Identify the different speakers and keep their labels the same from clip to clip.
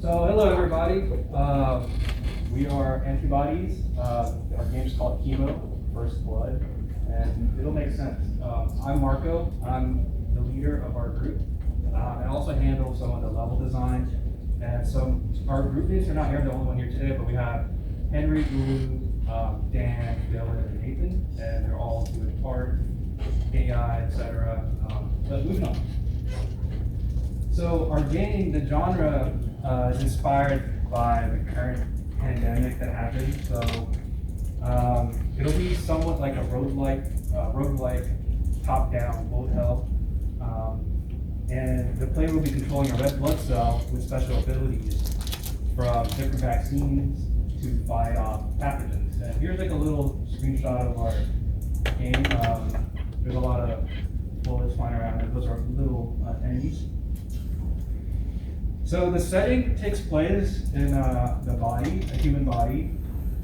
Speaker 1: So hello everybody. We are Antibodies. Our game is called Chemo, First Blood, and it'll make sense. I'm Marco. I'm the leader of our group. I also handle some of the level design. And so our group mates are not here, the only one here today, but we have Henry, Ulu, Dan, Dylan, and Nathan, and they're all doing art, AI, etc. But moving on. So our game, the genre, is inspired by the current pandemic that happened. So it'll be somewhat like a roguelike top-down bullet hell. And the player will be controlling a red blood cell with special abilities from different vaccines to fight off pathogens. And here's like a little screenshot of our game. There's a lot of bullets flying around, and those are little enemies. So the setting takes place in the body, a human body,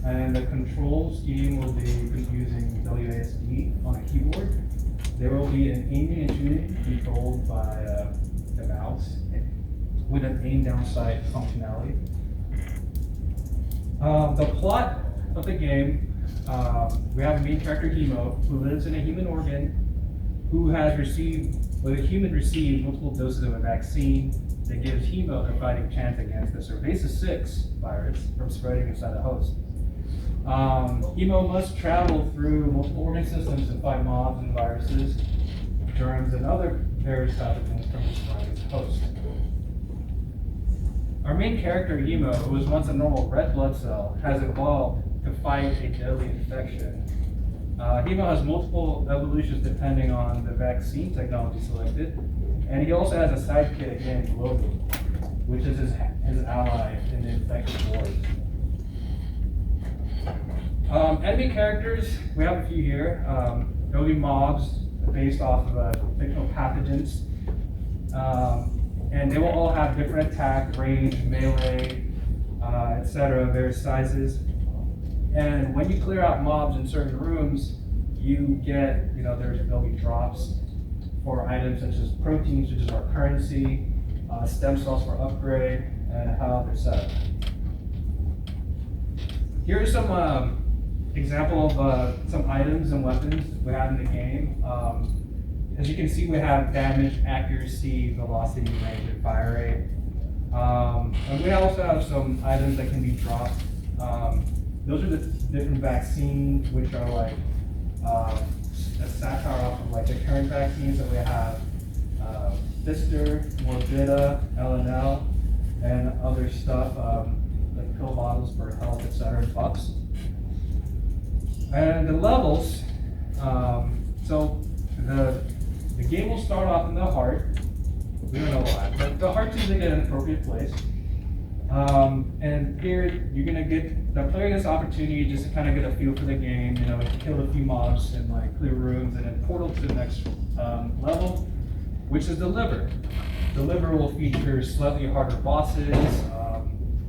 Speaker 1: and the control scheme will be using WASD on a keyboard. There will be an aiming and shooting controlled by the mouse with an aim down sight functionality. The plot of the game, we have a main character, Hemo, who lives in a human organ, who has received, well, the human received multiple doses of a vaccine that gives Hemo a fighting chance against the Cerveza 6 virus from spreading inside the host. Hemo must travel through multiple organ systems and fight mobs and viruses, germs, and other various pathogens from its host. Our main character, Hemo, who was once a normal red blood cell, has evolved to fight a deadly infection. Hemo has multiple evolutions depending on the vaccine technology selected, and he also has a sidekick named Logan, which is his ally in the infection wars. Enemy characters, we have a few here. There will be mobs based off of fictional pathogens, and they will all have different attack, range, melee, etc., various sizes. And when you clear out mobs in certain rooms, you get, there'll be drops for items such as proteins, which is our currency, stem cells for upgrade, and how they're set up. Here are some example of some items and weapons we have in the game. As you can see, we have damage, accuracy, velocity, range, and fire rate. And we also have some items that can be dropped. Those are the different vaccines, which are like a satire off of like the current vaccines that we have. Pfister, Morbida, LNL, and other stuff, like pill bottles for health, etc., buffs. And the levels, so the game will start off in the heart. We don't know why, but the heart seems to get an appropriate place. And here you're gonna get the player gets opportunity just to kind of get a feel for the game, kill a few mobs and like clear rooms, and then portal to the next level, which is the liver. The liver will feature slightly harder bosses,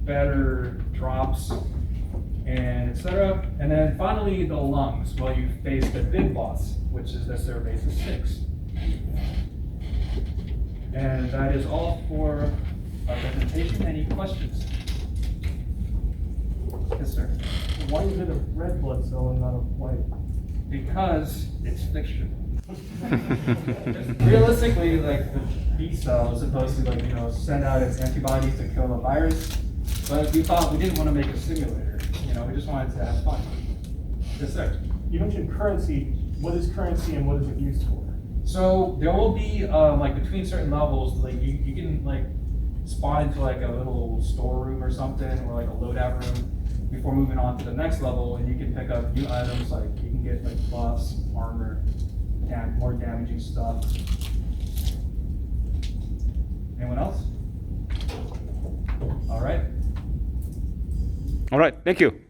Speaker 1: better drops, and etc. And then finally the lungs, while you face the big boss, which is the Cerveza 6. And that is all for our presentation. Any questions? Yes, sir.
Speaker 2: Why is it a red blood cell and not a white?
Speaker 1: Because it's fiction. Realistically, like the B cell is supposed to send out its antibodies to kill a virus, but we thought we didn't want to make a simulator. We just wanted to have fun. Yes, sir.
Speaker 2: You mentioned currency. What is currency and what is it used for?
Speaker 1: So there will be like between certain levels, like you can like spawn into like a little storeroom or something, or like a loadout room before moving on to the next level, and you can pick up new items, like you can get like buffs, armor, more damaging stuff. Anyone else? All right.
Speaker 3: All right, thank you.